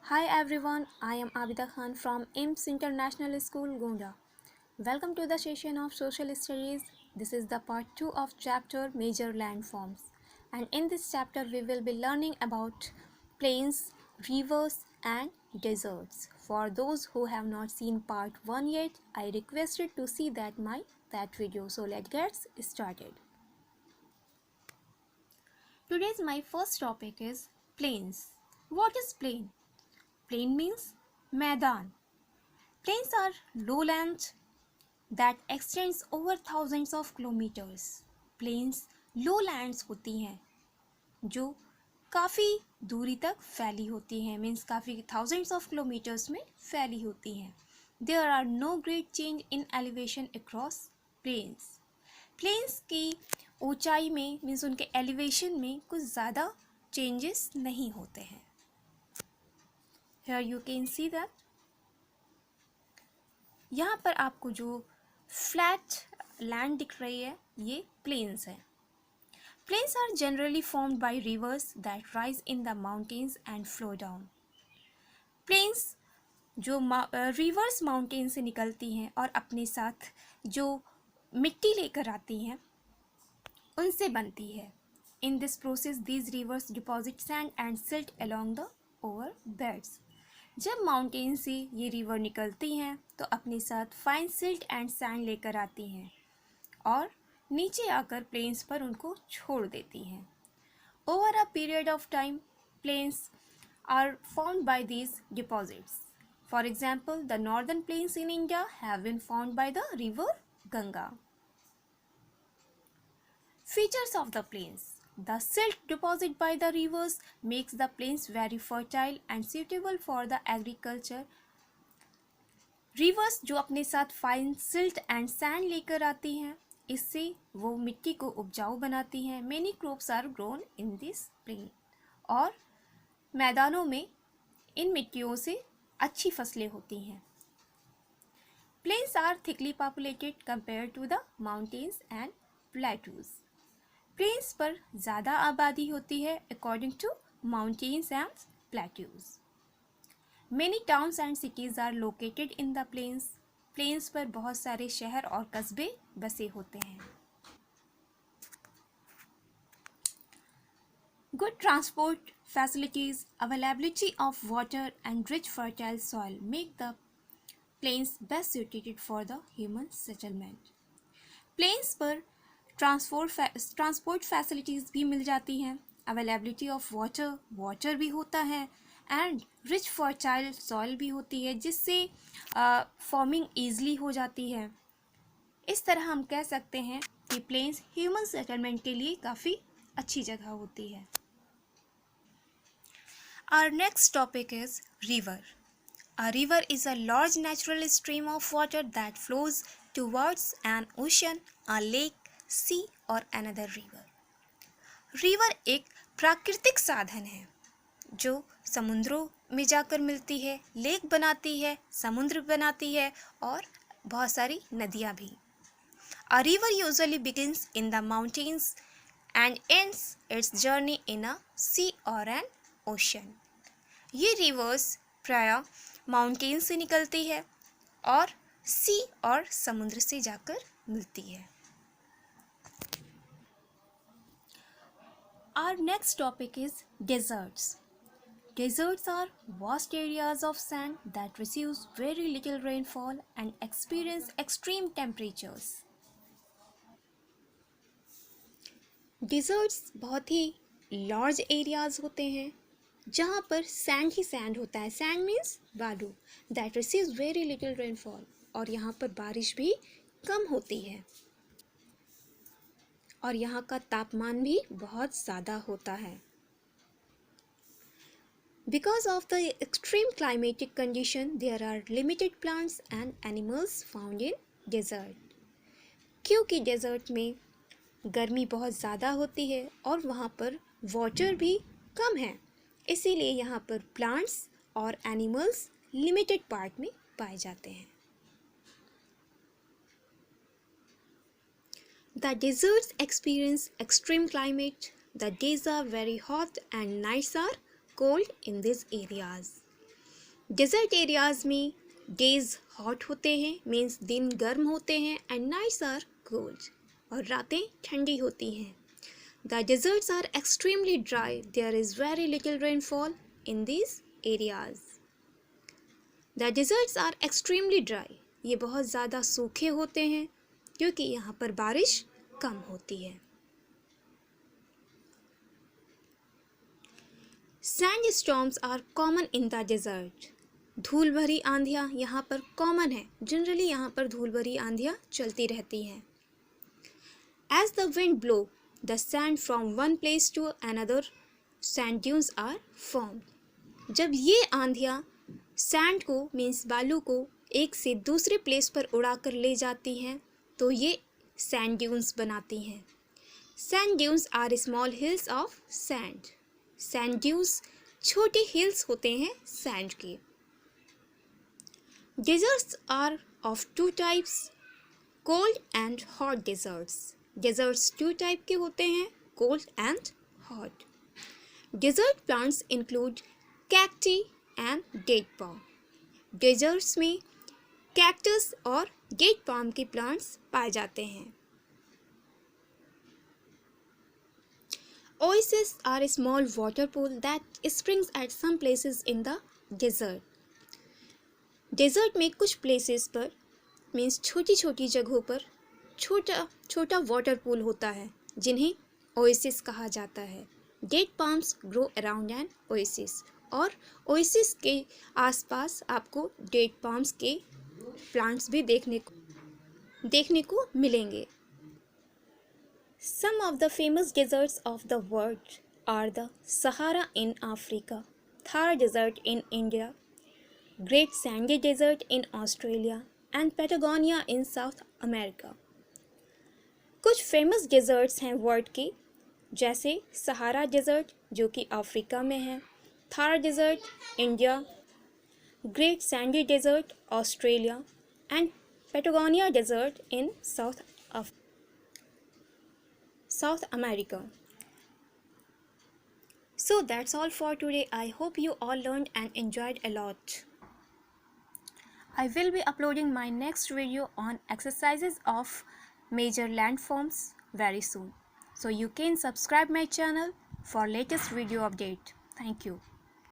Hi everyone, I am Abida Khan from IMS International School, Gonda. Welcome to the session of Social Studies. This is the part 2 of chapter Major Landforms. And in this chapter, we will be learning about plains, rivers, and deserts. For those who have not seen part 1 yet, I requested to see that video. So let's get started. Today's my first topic is plains. What is plain? Plain means Maidan. Plains are lowlands that extends over thousands of kilometers. Plains lowlands होती हैं जो काफ़ी दूरी तक फैली होती हैं, means काफ़ी thousands of kilometers में फैली होती हैं. There are no great change in elevation across plains. Plains की ऊंचाई में मीन्स उनके elevation में कुछ ज़्यादा changes नहीं होते हैं. Here you can see that यहाँ पर आपको जो फ्लैट लैंड दिख रही है ये प्लेन्स है. Plains are generally formed by rivers that rise in the mountains and flow down. Plains जो रिवर्स माउंटेन से निकलती हैं और अपने साथ जो मिट्टी लेकर आती हैं उनसे बनती है. In this process these rivers deposit sand and silt along the over beds. जब माउंटेन से ये रिवर निकलती हैं तो अपने साथ फाइन सिल्ट एंड सैंड लेकर आती हैं और नीचे आकर प्लेन्स पर उनको छोड़ देती हैं. Over a period of time plains are found by these deposits. For example the northern plains in India have been found by the river Ganga. Features of the plains. The silt deposited by the rivers makes the plains very fertile and suitable for the agriculture. Rivers जो अपने साथ fine silt and sand लेकर आती हैं इससे वो मिट्टी को उपजाऊ बनाती हैं. Many crops are grown in this plain. और मैदानों में इन मिट्टियों से अच्छी फसलें होती हैं. Plains are thickly populated compared to the mountains and plateaus. Plains पर ज़्यादा आबादी होती है according to mountains and plateaus. Many towns and cities are located in the plains. Plains पर बहुत सारे शहर और कस्बे बसे होते हैं. Good transport facilities, availability of water and rich fertile soil make the plains best suited for the human settlement. Plains पर ट्रांसपोर्ट फैसिलिटीज़ भी मिल जाती हैं. अवेलेबिलिटी ऑफ वाटर भी होता है एंड रिच फर्टाइल सॉइल भी होती है जिससे फार्मिंग ईजली हो जाती है. इस तरह हम कह सकते हैं कि प्लेन्स ह्यूमन सेटलमेंट के लिए काफ़ी अच्छी जगह होती है. Our next topic is river. A river is a large natural stream of water that flows towards an ocean, a lake, sea or another river. River एक प्राकृतिक साधन है जो समुद्रों में जाकर मिलती है, लेक बनाती है, समुद्र बनाती है और बहुत सारी नदियाँ भी. A river usually begins in the mountains and ends its journey in a sea or an ocean. ये रिवर्स प्रायः माउंटेन से निकलती है और सी और समुद्र से जाकर मिलती है. Our next topic is deserts. Deserts are vast areas of sand that receives very little rainfall and experience extreme temperatures. Deserts बहुत ही large areas होते हैं जहाँ पर सैंड ही सैंड होता है. सैंड मीन्स बालू. That receives very little rainfall और यहाँ पर बारिश भी कम होती है और यहाँ का तापमान भी बहुत ज़्यादा होता है. Because of the extreme climatic condition there are limited plants and animals found in desert. क्योंकि डेजर्ट में गर्मी बहुत ज़्यादा होती है और वहाँ पर वाटर भी कम है इसीलिए यहाँ पर प्लांट्स और एनिमल्स लिमिटेड पार्ट में पाए जाते हैं. The deserts experience extreme climate. The days are very hot and nights are cold in these areas. Desert areas में डेज हॉट होते हैं, मीन्स दिन गर्म होते हैं, एंड नाइट्स आर कोल्ड, और रातें ठंडी होती हैं. The deserts are extremely dry. There is very little rainfall in these areas. The deserts are extremely dry. ये बहुत ज़्यादा सूखे होते हैं क्योंकि यहाँ पर बारिश कम होती है. Sandstorms are common in the desert. धूल भरी आंधियाँ यहाँ पर कॉमन है. जनरली यहाँ पर धूल भरी आंधियाँ चलती रहती हैं. As the wind blow the sand from one place to another, sand dunes are formed. जब ये आंधियाँ सैंड को मीन्स बालू को एक से दूसरे प्लेस पर उड़ाकर ले जाती हैं तो ये सैंड ड्यून्स बनाती हैं. Sand dunes are small hills of sand. Sand dunes छोटे हिल्स होते हैं सैंड के. Deserts are of two types, cold and hot deserts. Deserts two type के होते हैं, cold and hot. Desert plants include cacti and date palm. Deserts में cactus और date palm के प्लांट्स पाए जाते हैं. Oases are a small water pool that springs at some places in the desert. Desert में कुछ प्लेसेस पर means छोटी छोटी जगहों पर छोटा छोटा वाटर पूल होता है जिन्हें ओएसिस कहा जाता है. Date palms grow around an oasis, और ओएसिस के आसपास आपको डेट पाम्स के प्लांट्स भी देखने को मिलेंगे. Some of the famous deserts of the world are the Sahara in Africa, Thar desert in India, great sandy desert in Australia and Patagonia in South America. कुछ फेमस डेजर्ट्स हैं world के, जैसे Sahara desert जो कि Africa में है, Thar desert India, great sandy desert Australia and Patagonia desert in South America. So that's all for today. I hope you all learned and enjoyed a lot. I will be uploading my next video on exercises of major landforms very soon. So you can subscribe my channel for latest video update. Thank you.